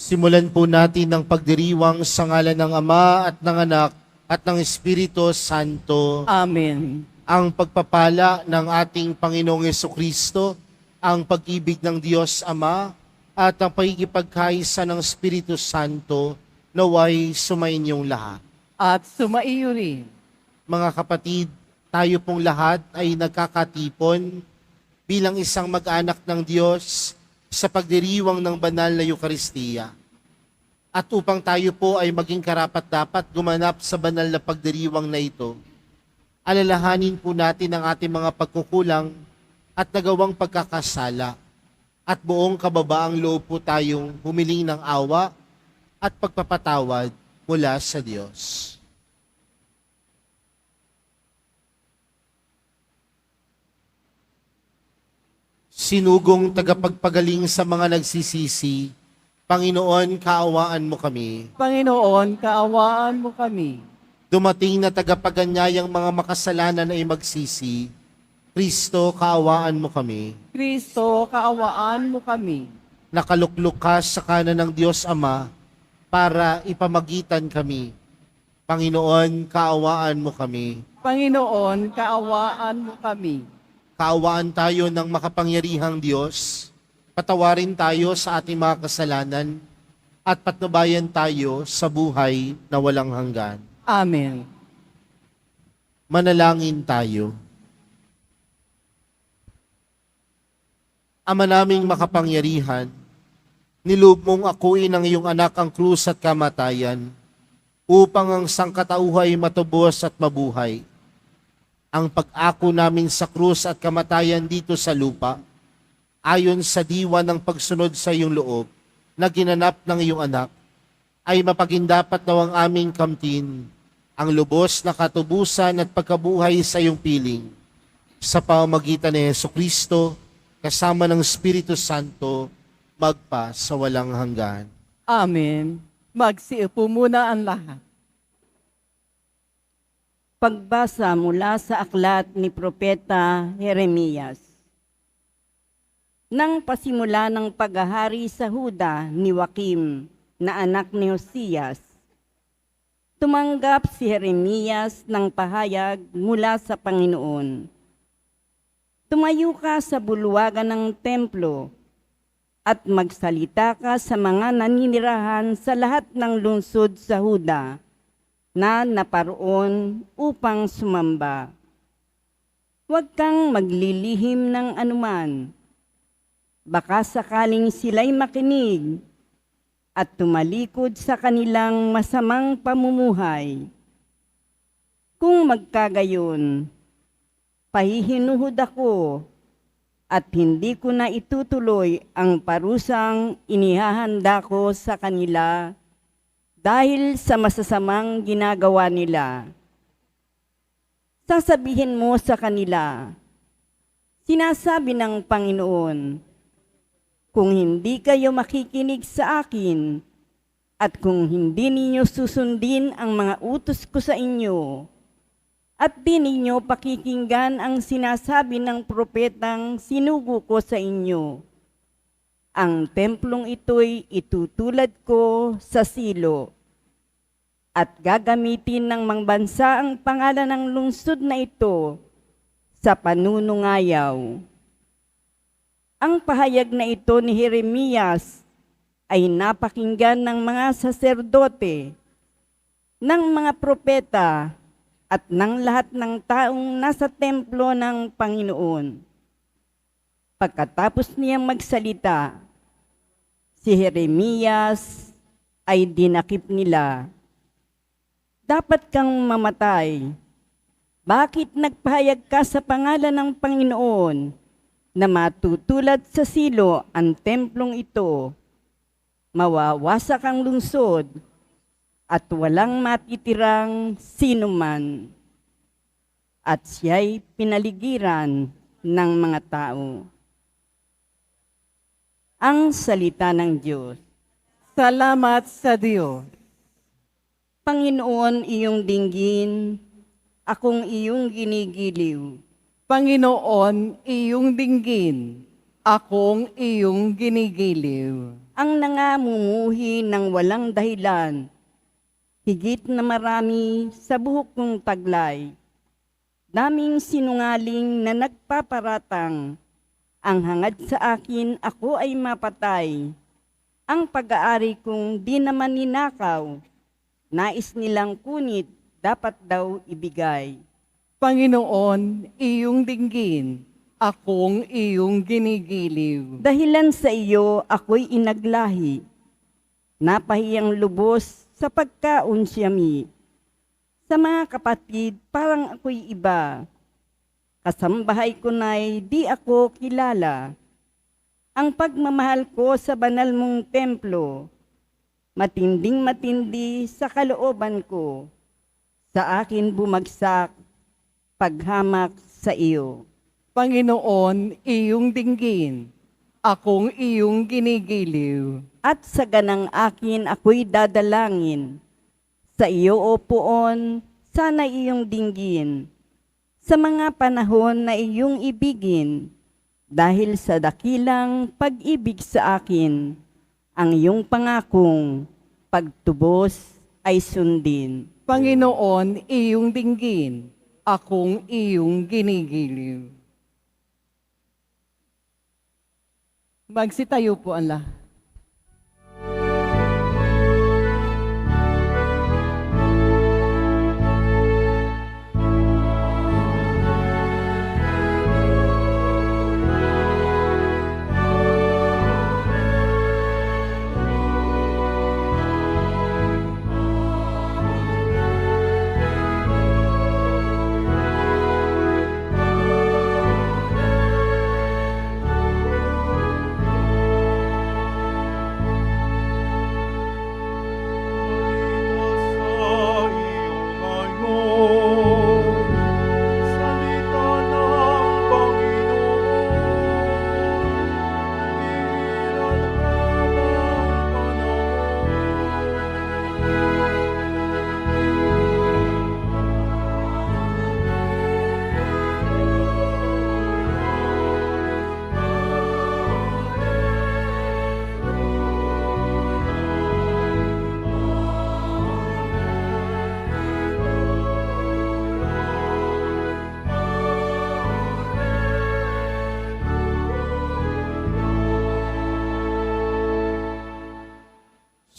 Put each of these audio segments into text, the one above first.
Simulan po natin ang pagdiriwang sa ngalan ng Ama at ng Anak at ng Espiritu Santo. Amen. Ang pagpapala ng ating Panginoong Jesucristo, ang pag-ibig ng Diyos Ama, at ang pagkikipagkaisa ng Espiritu Santo naway sumainyong lahat. At sumaiyo rin. Mga kapatid, tayo pong lahat ay nagkakatipon bilang isang mag-anak ng Diyos sa pagdiriwang ng banal na Eukaristiya. At upang tayo po ay maging karapat-dapat gumanap sa banal na pagdiriwang na ito, alalahanin po natin ang ating mga pagkukulang at nagawang pagkakasala at buong kababaang loob po tayong humiling ng awa at pagpapatawad mula sa Diyos. Sinugong tagapagpagaling sa mga nagsisisi, Panginoon, kaawaan mo kami. Panginoon, kaawaan mo kami. Dumating na tagapaganyayang mga makasalanan ay magsisi, Kristo, kaawaan mo kami. Kristo, kaawaan mo kami. Nakaluklok ka sa kanan ng Diyos Ama para ipamagitan kami. Panginoon, kaawaan mo kami. Panginoon, kaawaan mo kami. Kaawaan tayo ng makapangyarihang Diyos, patawarin tayo sa ating mga kasalanan, at patnubayan tayo sa buhay na walang hanggan. Amen. Manalangin tayo. Ama naming makapangyarihan, niloob mong akuin ang iyong anak ang krus at kamatayan, upang ang sangkatauhay matubos at mabuhay. Ang pag-ako namin sa krus at kamatayan dito sa lupa, ayon sa diwa ng pagsunod sa iyong loob na ginanap ng iyong anak, ay mapagindapat daw ang aming kamtin, ang lubos na katubusan at pagkabuhay sa iyong piling, sa pamamagitan ni Jesucristo, kasama ng Espiritu Santo, magpa sa walang hanggan. Amen. Magsiupo muna ang lahat. Pagbasa mula sa aklat ni Propeta Jeremias. Nang pasimula ng paghahari sa Huda ni Joaquim na anak ni Josias, tumanggap si Jeremias ng pahayag mula sa Panginoon. Tumayo ka sa bulwagan ng templo at magsalita ka sa mga naninirahan sa lahat ng lungsod sa Huda na naparoon upang sumamba. Huwag kang maglilihim ng anuman. Baka sakaling sila'y makinig at tumalikod sa kanilang masamang pamumuhay. Kung magkagayon, pahihinuhod ako at hindi ko na itutuloy ang parusang inihahanda ko sa kanila dahil sa masasamang ginagawa nila. Sasabihin mo sa kanila, sinasabi ng Panginoon, kung hindi kayo makikinig sa akin at kung hindi ninyo susundin ang mga utos ko sa inyo at di ninyo pakikinggan ang sinasabi ng propetang sinugo ko sa inyo, ang templong ito'y itutulad ko sa silo at gagamitin ng mga bansa ang pangalan ng lungsod na ito sa panunungayaw. Ang pahayag na ito ni Jeremias ay napakinggan ng mga saserdote, ng mga propeta at ng lahat ng taong nasa templo ng Panginoon. Pagkatapos niyang magsalita, si Jeremias ay dinakip nila. Dapat kang mamatay. Bakit nagpahayag ka sa pangalan ng Panginoon na matutulad sa silo ang templong ito? Mawawasak ang lungsod at walang matitirang sinuman. At siya'y pinaligiran ng mga tao. Ang salita ng Diyos. Salamat sa Diyos. Panginoon, iyong dinggin, akong iyong ginigiliw. Panginoon, iyong dinggin, akong iyong ginigiliw. ang nangamumuhi ng walang dahilan, higit na marami sa buhok kong taglay. Daming sinungaling na nagpaparatang, ang hangad sa akin ako ay mapatay. Ang pag-aari kong di naman ninakaw, nais nilang kunit, dapat daw ibigay. Panginoon, iyong dinggin, akong iyong ginigiliw. Dahilan sa iyo ako'y inaglahi, napahiyang lubos sa pagkaunsyami. Sa mga kapatid, parang ako'y iba. Kasambahay ko na'y di ako kilala. Ang pagmamahal ko sa banal mong templo, matinding matindi sa kalooban ko. Sa akin bumagsak, paghamak sa iyo. Panginoon, iyong dinggin, akong iyong ginigiliw. At sa ganang akin ako'y dadalangin. Sa iyo, O Poon, sana iyong dinggin. Sa mga panahon na iyong ibigin, dahil sa dakilang pag-ibig sa akin, ang iyong pangakong pagtubos ay sundin. Panginoon, iyong dinggin, akong iyong ginigiliw. Magsitayo po ang lahat.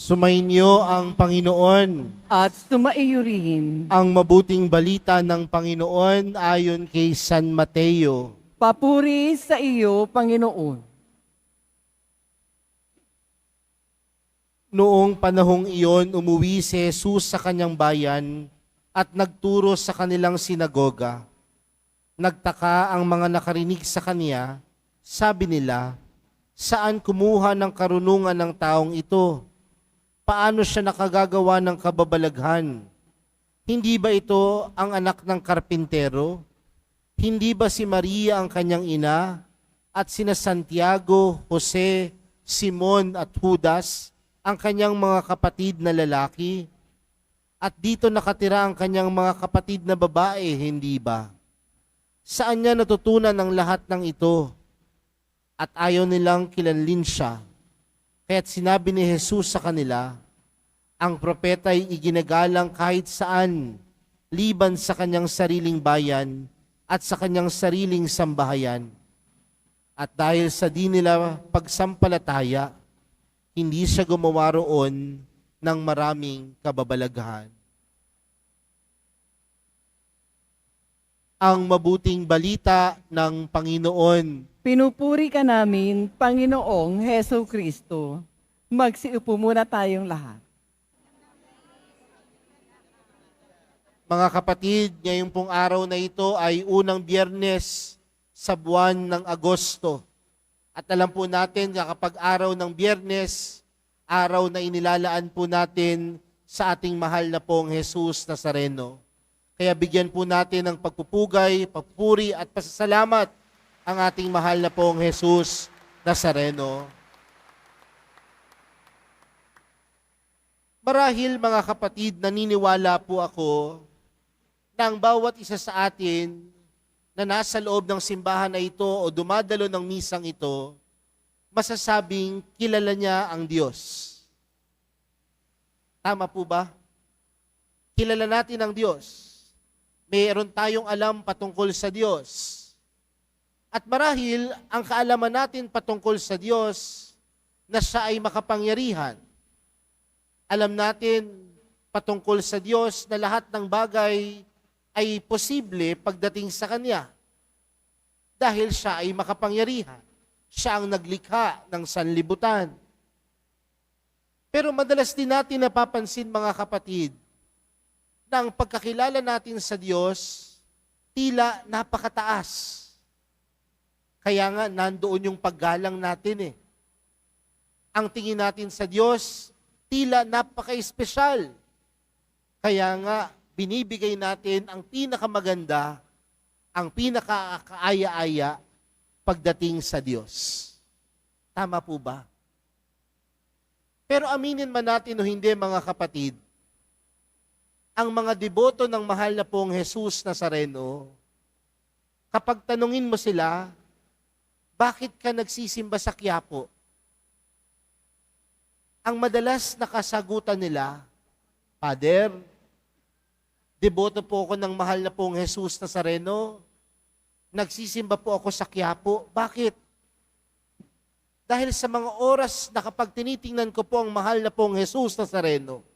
Sumainyo ang Panginoon. At sumaiyo rin. Ang mabuting balita ng Panginoon ayon kay San Mateo. Papuri sa iyo, Panginoon. Noong panahong iyon, umuwi si Jesus sa kanyang bayan at nagturo sa kanilang sinagoga. Nagtaka ang mga nakarinig sa kanya, sabi nila, saan kumuha ng karunungan ng taong ito? Paano siya nakagagawa ng kababalaghan? Hindi ba ito ang anak ng karpintero? Hindi ba si Maria ang kanyang ina? At sina Santiago, Jose, Simon at Judas, ang kanyang mga kapatid na lalaki? At dito nakatira ang kanyang mga kapatid na babae, hindi ba? Saan niya natutunan ang lahat ng ito? At ayaw nilang kilanlin siya. Kaya't sinabi ni Jesus sa kanila, ang propeta ay iginagalang kahit saan, liban sa kanyang sariling bayan at sa kanyang sariling sambahayan. At dahil sa di nila pagsampalataya, hindi siya gumawa roon ng maraming kababalaghan. Ang mabuting balita ng Panginoon. Pinupuri ka namin, Panginoong Heso Kristo. Magsiupo muna tayong lahat. Mga kapatid, ngayong pong araw na ito ay unang Biyernes sa buwan ng Agosto. At alam po natin na kapag araw ng Biyernes, araw na inilalaan po natin sa ating mahal na pong Jesus Nazareno. Kaya bigyan po natin ng pagpupugay, papuri at pasasalamat ang ating mahal na pong Jesus Nazareno. Marahil mga kapatid, naniniwala po ako na ang bawat isa sa atin na nasa loob ng simbahan na ito o dumadalo ng misang ito, masasabing kilala niya ang Diyos. Tama po ba? Kilala natin ang Diyos. Mayroon tayong alam patungkol sa Diyos. At marahil, ang kaalaman natin patungkol sa Diyos na siya ay makapangyarihan. Alam natin patungkol sa Diyos na lahat ng bagay ay posible pagdating sa Kanya. Dahil siya ay makapangyarihan. Siya ang naglikha ng sanlibutan. Pero madalas din natin napapansin, mga kapatid, na ang pagkakilala natin sa Diyos, tila napakataas. Kaya nga, nandoon yung paggalang natin eh. Ang tingin natin sa Diyos, tila napaka-espesyal. Kaya nga, binibigay natin ang pinakamaganda, ang pinaka-kaaya-aya pagdating sa Diyos. Tama po ba? Pero aminin man natin o hindi, mga kapatid, ang mga deboto ng mahal na pong Jesus Nazareno, kapag tanungin mo sila, bakit ka nagsisimba sa Quiapo? Ang madalas na kasagutan nila, Father, deboto po ako ng mahal na pong Jesus Nazareno, nagsisimba po ako sa Quiapo. Bakit? Dahil sa mga oras na kapag tinitingnan ko po ang mahal na pong Jesus Nazareno,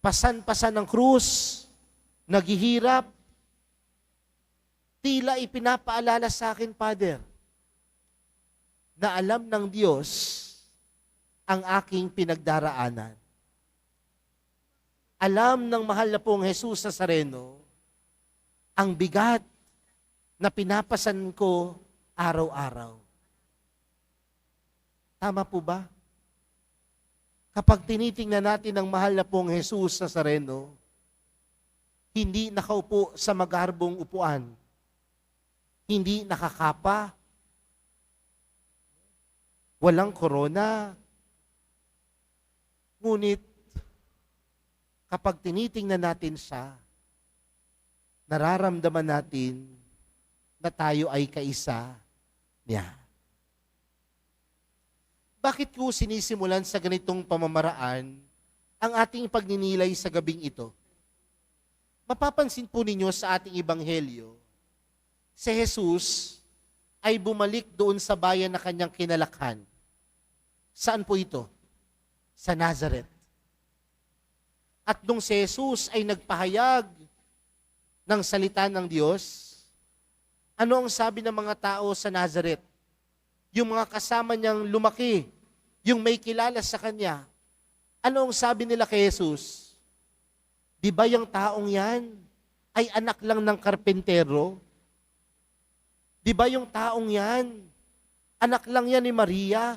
pasan-pasan ng krus, naghihirap, tila ipinapaalala sa akin, Father, na alam ng Diyos ang aking pinagdaraanan. Alam ng mahal na pong Jesus Nazareno ang bigat na pinapasan ko araw-araw. Tama po ba? Kapag tinitingnan natin ang mahal na pong Jesus Nazareno, hindi nakaupo sa magarbong upuan, hindi nakakapa, walang korona. Ngunit, kapag tinitingnan natin siya, nararamdaman natin na tayo ay kaisa niya. Bakit ko sinisimulan sa ganitong pamamaraan ang ating pagninilay sa gabing ito? Mapapansin po ninyo sa ating ebanghelyo, si Jesus ay bumalik doon sa bayan na kanyang kinalakhan. Saan po ito? Sa Nazareth. At nung si Jesus ay nagpahayag ng salita ng Diyos, ano ang sabi ng mga tao sa Nazareth? Yung mga kasama niyang lumaki, yung may kilala sa kanya, ano ang sabi nila kay Jesus? Di ba yung taong yan ay anak lang ng karpentero? Di ba yung taong yan, anak lang yan ni Maria?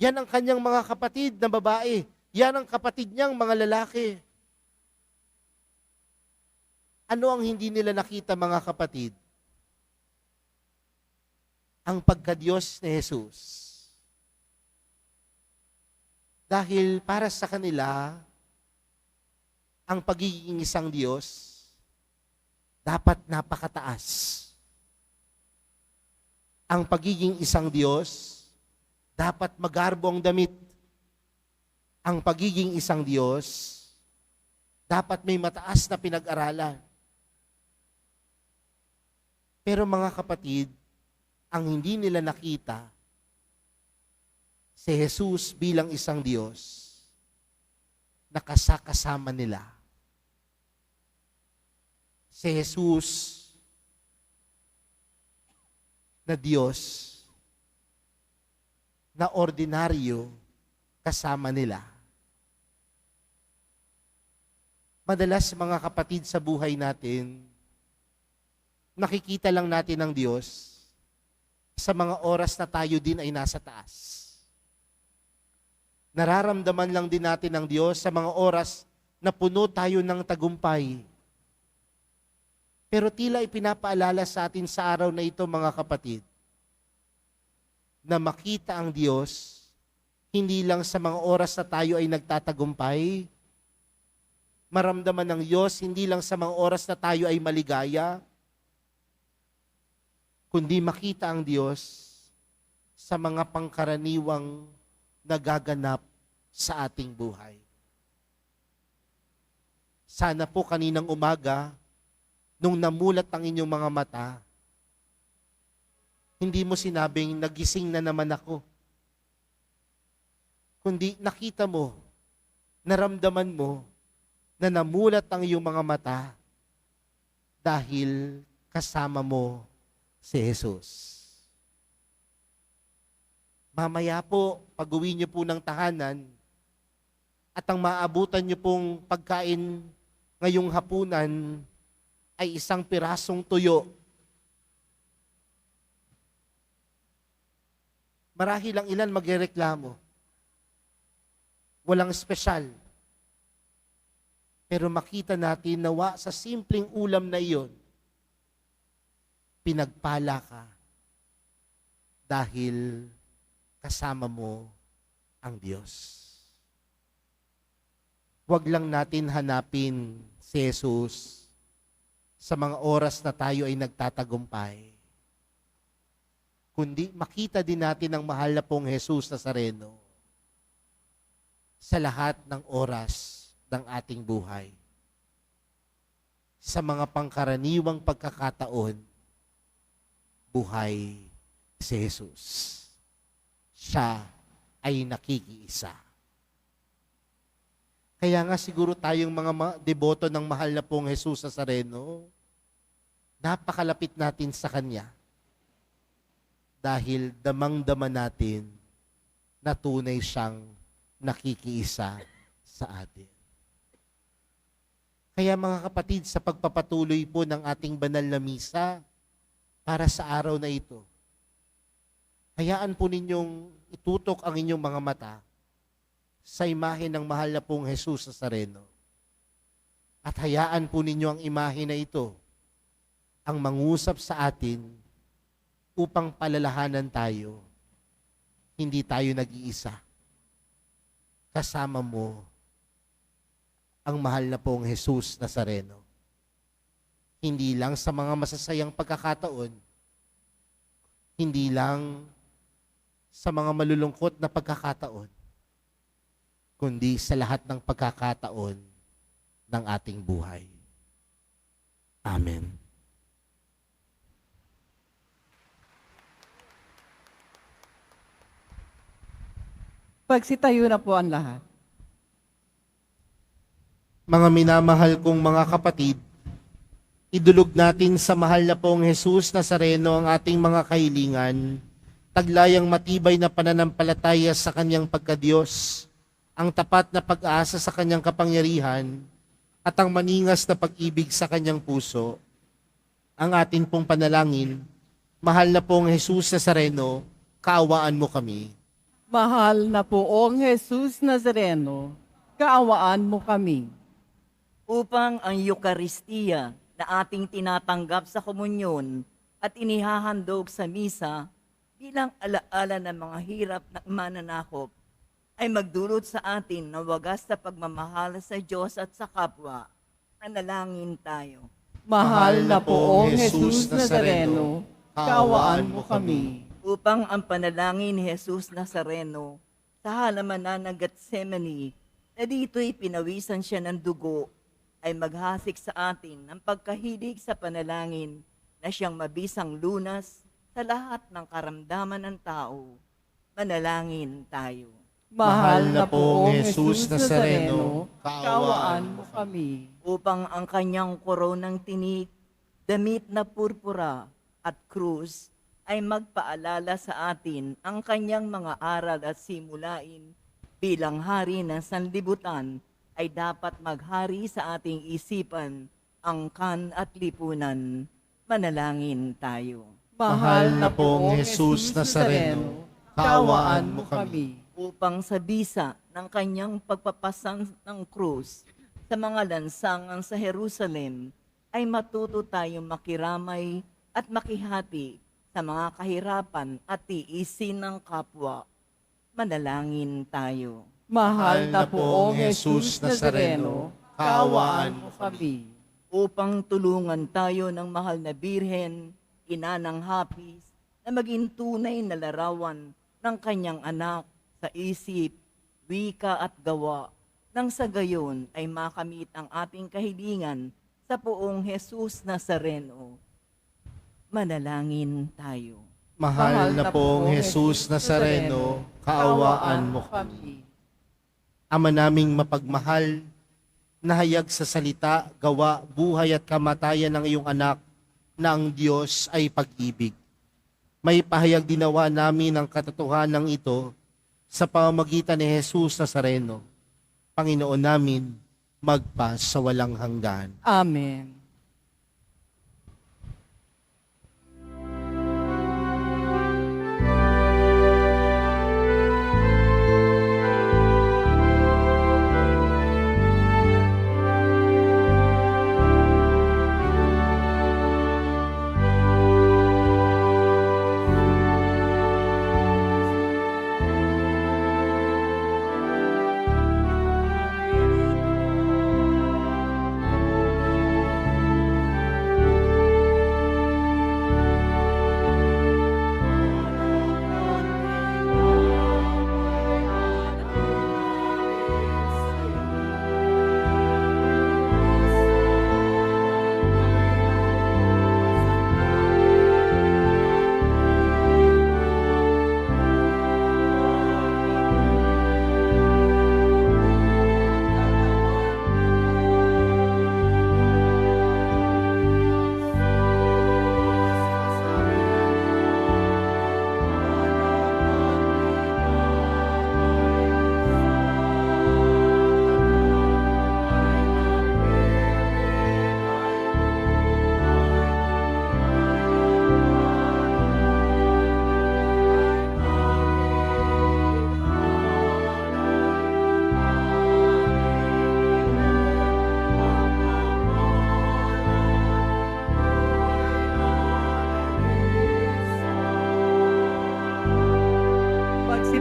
Yan ang kanyang mga kapatid na babae. Yan ang kapatid niyang mga lalaki. Ano ang hindi nila nakita, mga kapatid? Ang pagka-Diyos ni Jesus. Dahil para sa kanila, ang pagiging isang Diyos dapat napakataas. Ang pagiging isang Diyos dapat magarbo ang damit. Ang pagiging isang Diyos dapat may mataas na pinag-aralan. Pero mga kapatid, ang hindi nila nakita, si Jesus bilang isang Diyos, nakasakasama nila. Si Jesus na Diyos, na ordinaryo kasama nila. Madalas, mga kapatid, sa buhay natin, nakikita lang natin ang Diyos sa mga oras na tayo din ay nasa taas. Nararamdaman lang din natin ang Diyos sa mga oras na puno tayo ng tagumpay. Pero tila ipinapaalala sa atin sa araw na ito, mga kapatid, na makita ang Diyos hindi lang sa mga oras na tayo ay nagtatagumpay, maramdaman ng Diyos hindi lang sa mga oras na tayo ay maligaya, kundi makita ang Diyos sa mga pangkaraniwang nagaganap sa ating buhay. Sana po kaninang umaga, nung namulat ang inyong mga mata, hindi mo sinabing, nagising na naman ako. Kundi nakita mo, naramdaman mo, na namulat ang iyong mga mata dahil kasama mo si Jesus. Mamaya po, pag-uwi niyo po ng tahanan, at ang maabutan niyo pong pagkain ngayong hapunan ay isang pirasong tuyo. Marahil ang ilan magrereklamo. Walang espesyal. Pero makita natin nawa sa simpleng ulam na iyon, pinagpala ka dahil kasama mo ang Diyos. Huwag lang natin hanapin si Jesus sa mga oras na tayo ay nagtatagumpay, kundi makita din natin ang mahal na pong Jesus Nazareno sa lahat ng oras ng ating buhay. Sa mga pangkaraniwang pagkakataon, buhay si Jesus. Siya ay nakikiisa. Kaya nga siguro tayong mga deboto ng mahal na pong Jesus Nazareno, napakalapit natin sa Kanya dahil damang-dama natin na tunay siyang nakikiisa sa atin. Kaya mga kapatid, sa pagpapatuloy po ng ating banal na misa para sa araw na ito, hayaan po ninyong itutok ang inyong mga mata sa imahe ng mahal na pong Jesus Nazareno. At hayaan po ninyo ang imahe na ito ang mangusap sa atin upang palalahanan tayo. Hindi tayo nag-iisa. Kasama mo ang mahal na pong Jesus Nazareno. Hindi lang sa mga masasayang pagkakataon, hindi lang sa mga malulungkot na pagkakataon, kundi sa lahat ng pagkakataon ng ating buhay. Amen. Pagsitayo na po ang lahat. Mga minamahal kong mga kapatid, idulog natin sa mahal na pong Jesus Nazareno ang ating mga kahilingan, taglayang matibay na pananampalataya sa Kanyang pagkadiyos, ang tapat na pag-asa sa Kanyang kapangyarihan, at ang maningas na pag-ibig sa Kanyang puso. Ang atin pong panalangin, mahal na pong Jesus Nazareno, kaawaan mo kami. Mahal na poong Jesus Nazareno, kaawaan mo kami. Upang ang Eukaristiya na ating tinatanggap sa komunyon at inihahandog sa misa bilang alaala ng mga hirap na mananakop ay magdulot sa atin ng wagas na pagmamahal sa Diyos at sa kapwa. Manalangin tayo. Mahal na poong Jesus Nazareno, kaawaan mo kami. Upang ang panalangin ni Jesus Nazareno sa halamanan ng Getsemani na dito'y pinawisan siya ng dugo ay maghasik sa atin ng pagkahilig sa panalangin na siyang mabisang lunas sa lahat ng karamdaman ng tao. Manalangin tayo. Mahal na poong Jesus Nazareno, kaawaan mo kami. Upang ang kanyang koronang tinik, damit na purpura at krus ay magpaalala sa atin ang kanyang mga aral at simulain bilang hari ng sanlibutan ay dapat maghari sa ating isipan, angkan at lipunan. Manalangin tayo. Mahal na poong Jesus Nazareno, kaawaan mo kami. Upang sa bisa ng kanyang pagpapasan ng krus sa mga lansangan sa Jerusalem, ay matuto tayong makiramay at makihati sa mga kahirapan at tiisin ng kapwa. Manalangin tayo. Mahal na poong Jesus Nazareno, kaawaan mo kami. Upang tulungan tayo ng mahal na Birhen, ina ng hapis, na maging tunay na larawan ng kanyang anak sa isip, wika at gawa, nang sa gayon ay makamit ang ating kahilingan sa poong Jesus Nazareno. Manalangin tayo. Mahal na pong Jesus Nazareno, kaawaan mo kami. Ama naming mapagmahal, nahayag sa salita, gawa, buhay at kamatayan ng iyong anak na ang Diyos ay pag-ibig. May pahayag dinawa namin ang katotohanan ito sa pamamagitan ni Jesus Nazareno, Panginoon namin, magpa sa walang hanggan. Amen.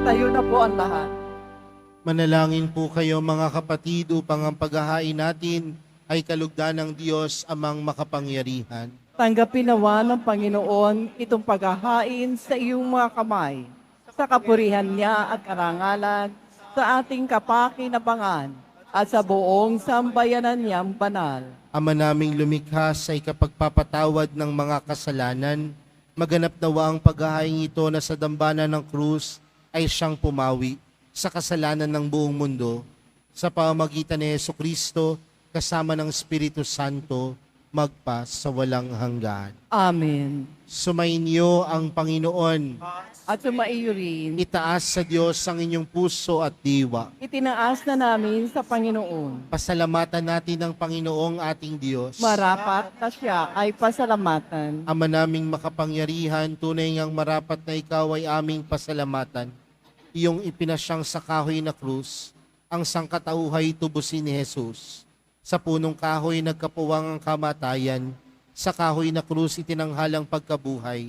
Magsitayo na po ang lahat. Manalangin po kayo mga kapatid upang ang paghahain natin ay kalugdan ng Diyos amang makapangyarihan. Tanggapin nawa ng Panginoon itong paghahain sa iyong mga kamay, sa kapurihan niya at karangalan, sa ating kapakinabangan, at sa buong sambayanan niyang banal. Ama naming lumikha sa ikapagpapatawad ng mga kasalanan, maganap nawa ang paghahain ito na sa dambana ng krus ay siyang pumawi sa kasalanan ng buong mundo, sa pamamagitan ni Jesucristo kasama ng Espiritu Santo, magpa sa walang hanggan. Amen. Sumainyo ang Panginoon. At sumaiyo rin, Itaas sa Diyos ang inyong puso at diwa. itinaas na namin sa Panginoon. Pasalamatan natin ang Panginoong ating Diyos. Marapat na siya ay pasalamatan. Ama naming makapangyarihan, tunay ngang marapat na ikaw ay aming pasalamatan. Iyong ipinasyang sa kahoy na krus, ang sangkatauhay tubusin ni Jesus. Sa punong kahoy nagkapuwang ang kamatayan, sa kahoy na krus itinanghalang pagkabuhay.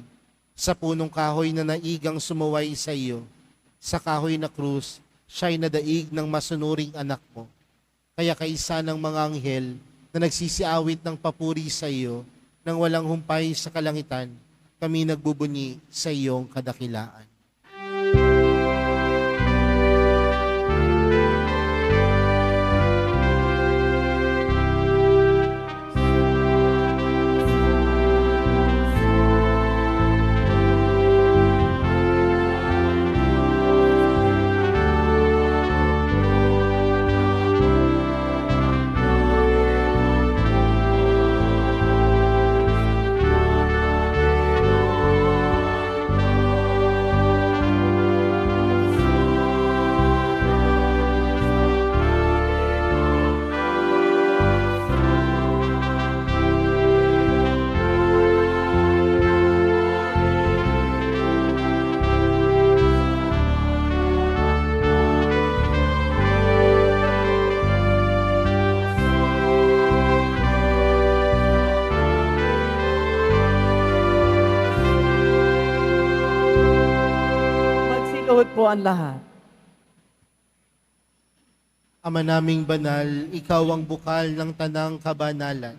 Sa punong kahoy na naigang sumuway sa iyo, sa kahoy na krus, siya'y nadaig ng masunuring anak mo. Kaya kaisa ng mga anghel na nagsisiawit ng papuri sa iyo, nang walang humpay sa kalangitan, kami nagbubunyi sa iyong kadakilaan. Magsinuhod po ang lahat. Ama naming banal, ikaw ang bukal ng tanang kabanalan.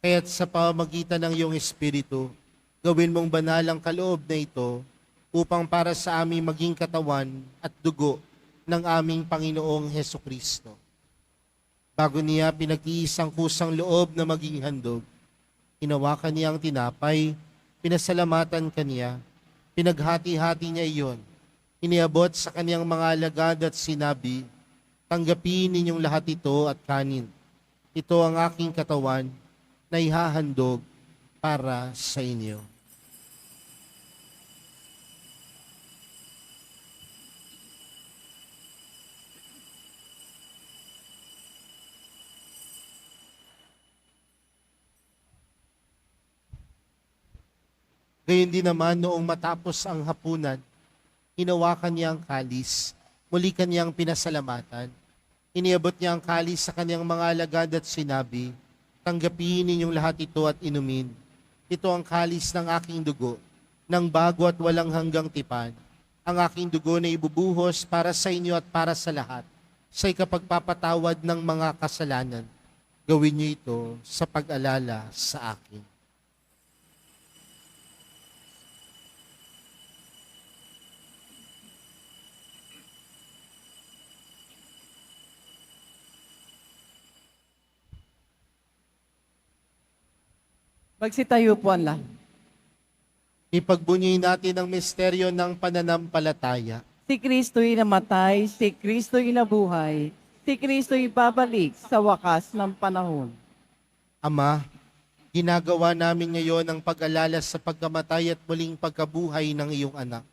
Kaya't sa pamamagitan ng iyong Espiritu, gawin mong banal ang kaloob na ito upang para sa amin maging katawan at dugo ng aming Panginoong Heso Kristo. Bago niya pinag-iisang kusang loob na maging handog, hinawakan niya ang tinapay, pinasalamatan kaniya, pinaghati-hati niya iyon, iniabot sa kaniyang mga alagad at sinabi, "Tanggapin ninyong lahat ito at kanin. Ito ang aking katawan na ihahandog para sa inyo." Gayon din naman noong matapos ang hapunan, hinawakan niya ang kalis, muli kaniyang pinasalamatan. Iniabot niya ang kalis sa kaniyang mga alagad at sinabi, "Tanggapin ninyong lahat ito at inumin. Ito ang kalis ng aking dugo, ng bago at walang hanggang tipan. Ang aking dugo na ibubuhos para sa inyo at para sa lahat, sa ikapagpapatawad ng mga kasalanan. Gawin niyo ito sa pag-alala sa akin." Magsitayo po ang lahat. Ipagbunyi natin ang misteryo ng pananampalataya. Si Kristo'y namatay, si Kristo'y nabuhay, si Kristo'y babalik sa wakas ng panahon. Ama, ginagawa namin ngayon ang pag-alala sa pagkamatay at muling pagkabuhay ng iyong anak.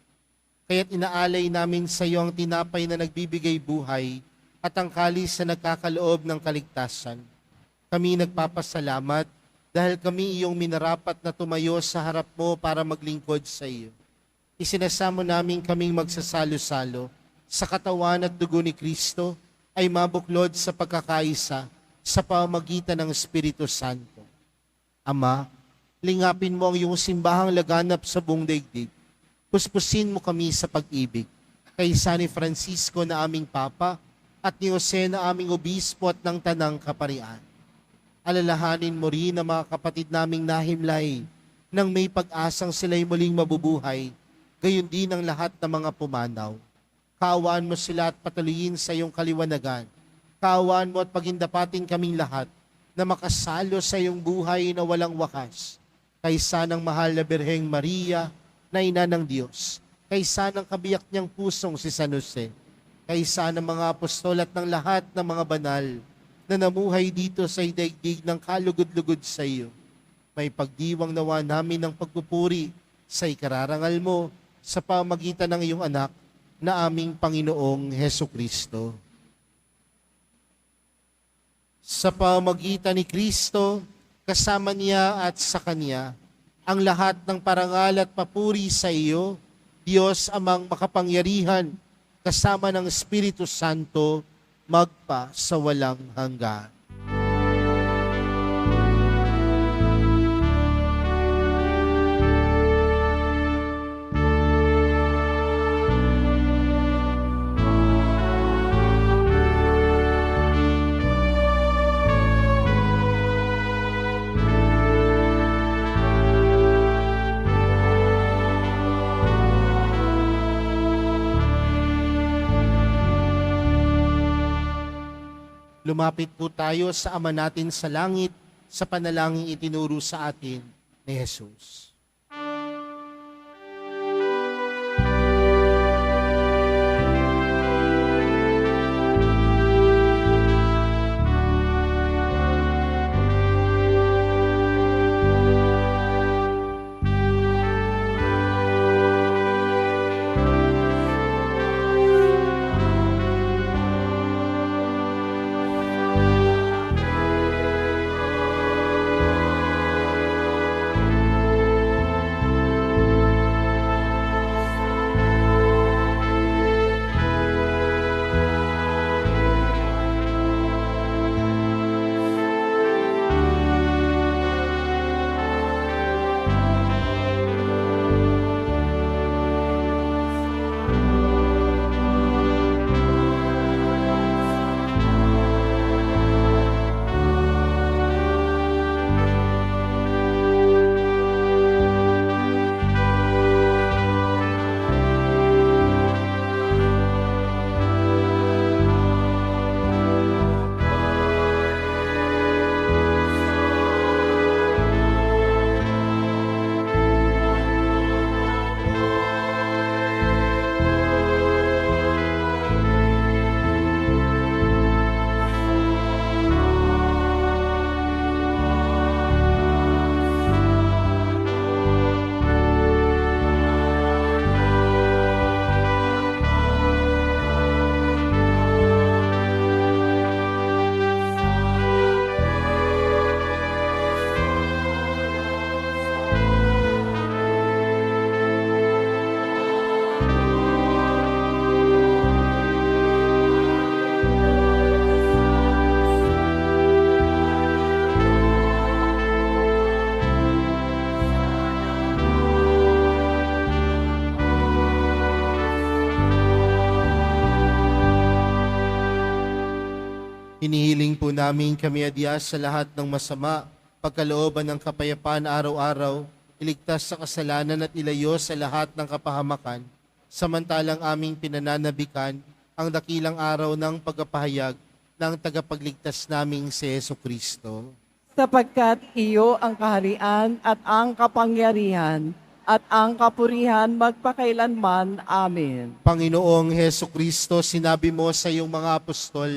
Kaya't inaalay namin sa iyo ang tinapay na nagbibigay buhay at ang kalis na nagkakaloob ng kaligtasan. Kami nagpapasalamat dahil kami iyong minarapat na tumayo sa harap mo para maglingkod sa iyo. Isinasamo namin kaming magsasalo-salo sa katawan at dugo ni Kristo ay mabuklod sa pagkakaisa sa pamamagitan ng Espiritu Santo. Ama, lingapin mo ang iyong simbahang laganap sa buong daigdig. Puspusin mo kami sa pag-ibig. Kay San Francisco na aming Papa at ni Jose na aming Obispo at ng Tanang Kaparian. Alalahanin mo rin ang mga kapatid naming nahimlay nang may pag-asang sila'y muling mabubuhay, gayon din ang lahat ng mga pumanaw. Kaawaan mo sila at patuloyin sa iyong kaliwanagan. Kaawaan mo at pagindapatin kaming lahat na makasalo sa iyong buhay na walang wakas. Kaysa ng mahal na Birheng Maria, na ina ng Diyos. Kaysa ng kabiyak niyang pusong si San Jose. Kaysa ng mga apostol at ng lahat ng mga banal na namuhay dito sa daigdig ng kalugod-lugod sa iyo. May pagdiwang nawa namin ng pagpupuri sa ikararangal mo sa pamagitan ng iyong anak na aming Panginoong Heso Kristo. Sa pamagitan ni Kristo, kasama niya at sa Kanya, ang lahat ng parangal at papuri sa iyo, Diyos amang makapangyarihan, kasama ng Espiritu Santo, magpa sa walang hanggan. Lumapit po tayo sa Ama natin sa langit sa panalangin itinuro sa atin ni Jesus. Hinihiling po namin kami adyas sa lahat ng masama, pagkalooban ng kapayapaan araw-araw, iligtas sa kasalanan at ilayo sa lahat ng kapahamakan, samantalang aming pinananabikan ang dakilang araw ng pagpapahayag ng tagapagligtas naming si Jesucristo. Sapagkat iyo ang kaharian at ang kapangyarihan at ang kapurihan magpakailanman. Amen. Panginoong Jesucristo, sinabi mo sa iyong mga apostol,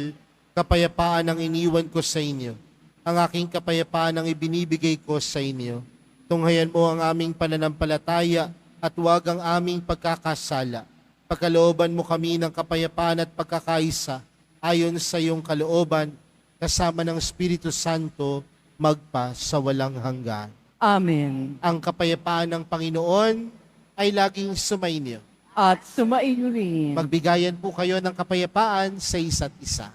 kapayapaan ang iniwan ko sa inyo. Ang aking kapayapaan ang ibinibigay ko sa inyo. Tunghayan mo ang aming pananampalataya at huwag ang aming pagkakasala. Pagkalooban mo kami ng kapayapaan at pagkakaisa ayon sa iyong kalooban, kasama ng Espiritu Santo, magpa sa walang hanggan. Amen. Ang kapayapaan ng Panginoon ay laging sumainyo. At sumaiyo rin. Magbigayan po kayo ng kapayapaan sa isa't isa.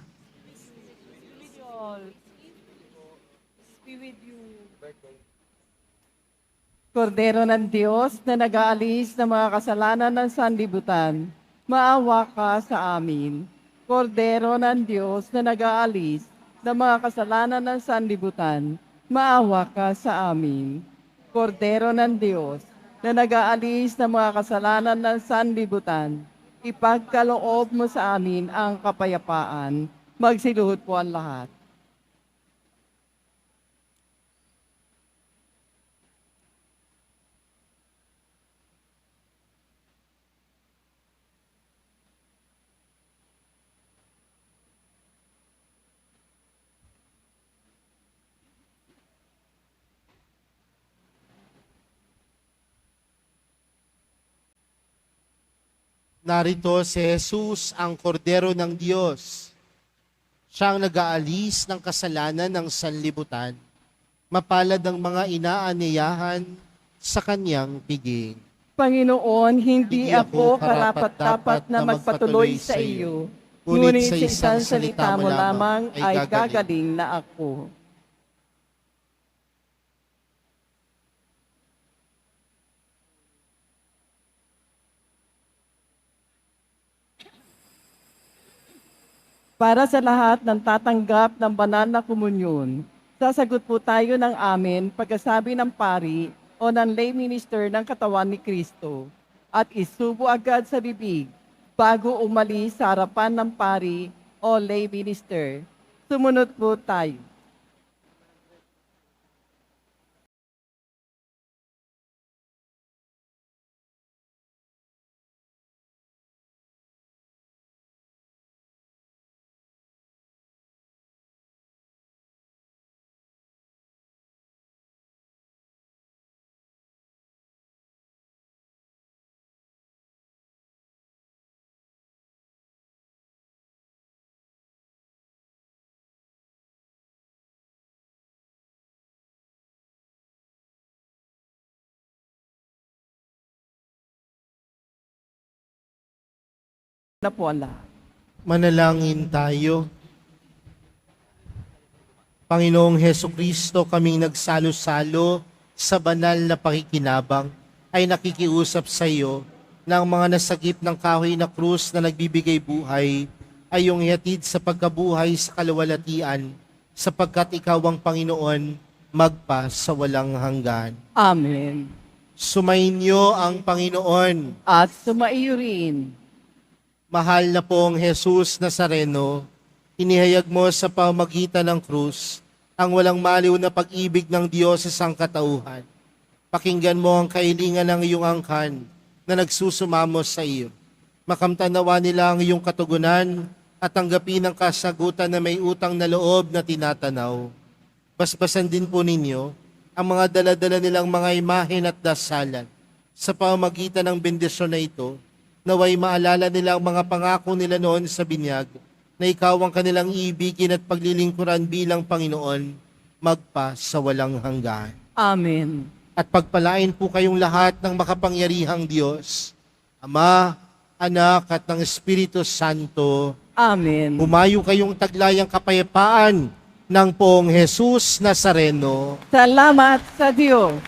Kordero ng Diyos na nag-aalis ng mga kasalanan ng sanlibutan, maawa ka sa amin. Kordero ng Diyos na nag-aalis ng mga kasalanan ng sanlibutan, maawa ka sa amin. Kordero ng Diyos na nag-aalis ng mga kasalanan ng sanlibutan, ipagkaloob mo sa amin ang kapayapaan. Magsiluhod po ang lahat. Narito si Jesus, ang kordero ng Diyos. Siyang nag-aalis ng kasalanan ng sanlibutan. Mapalad ang mga inaanyayahan sa kanyang piging. Panginoon, hindi ako karapat-dapat na magpatuloy sa iyo, ngunit sa isang salita mo lamang ay gagaling na ako. Para sa lahat ng tatanggap ng banal na komunyon, sasagot po tayo ng amen pagkasabi ng pari o ng lay minister ng katawan ni Kristo at isubo agad sa bibig bago umalis sa harapan ng pari o lay minister. Sumunod po tayo. Na po ang lahat. Manalangin tayo. Panginoong Hesukristo, kaming nagsalo-salo sa banal na pakikinabang ay nakikiusap sa iyo ng mga nasagip ng kahoy na krus na nagbibigay buhay ay iyong ihatid sa pagkabuhay sa kalawalatian sapagkat ikaw ang Panginoon magpa sa walang hanggan. Amen. Sumainyo ang Panginoon. At sumaiyo rin. Mahal na pong Jesus Nazareno, inihayag mo sa pamagitan ng krus ang walang maliw na pag-ibig ng Diyos sa sangkatauhan. Pakinggan mo ang kahilingan ng iyong angkan na nagsusumamo sa iyo. Makamtanawa nila ang iyong katugunan at tanggapin ang kasagutan na may utang na loob na tinatanaw. Basbasan din po ninyo ang mga daladala nilang mga imahen at dasalan. Sa pamagitan ng bendisyon na ito, naway maalala nila ang mga pangako nila noon sa binyag, na ikaw ang kanilang ibigin at paglilingkuran bilang Panginoon, magpa sa walang hanggan. Amen. At pagpalain po kayong lahat ng makapangyarihang Diyos, Ama, Anak at ng Espiritu Santo. Amen. Humayo kayong taglayang kapayapaan ng Poong Jesus Nazareno. Salamat sa Diyos.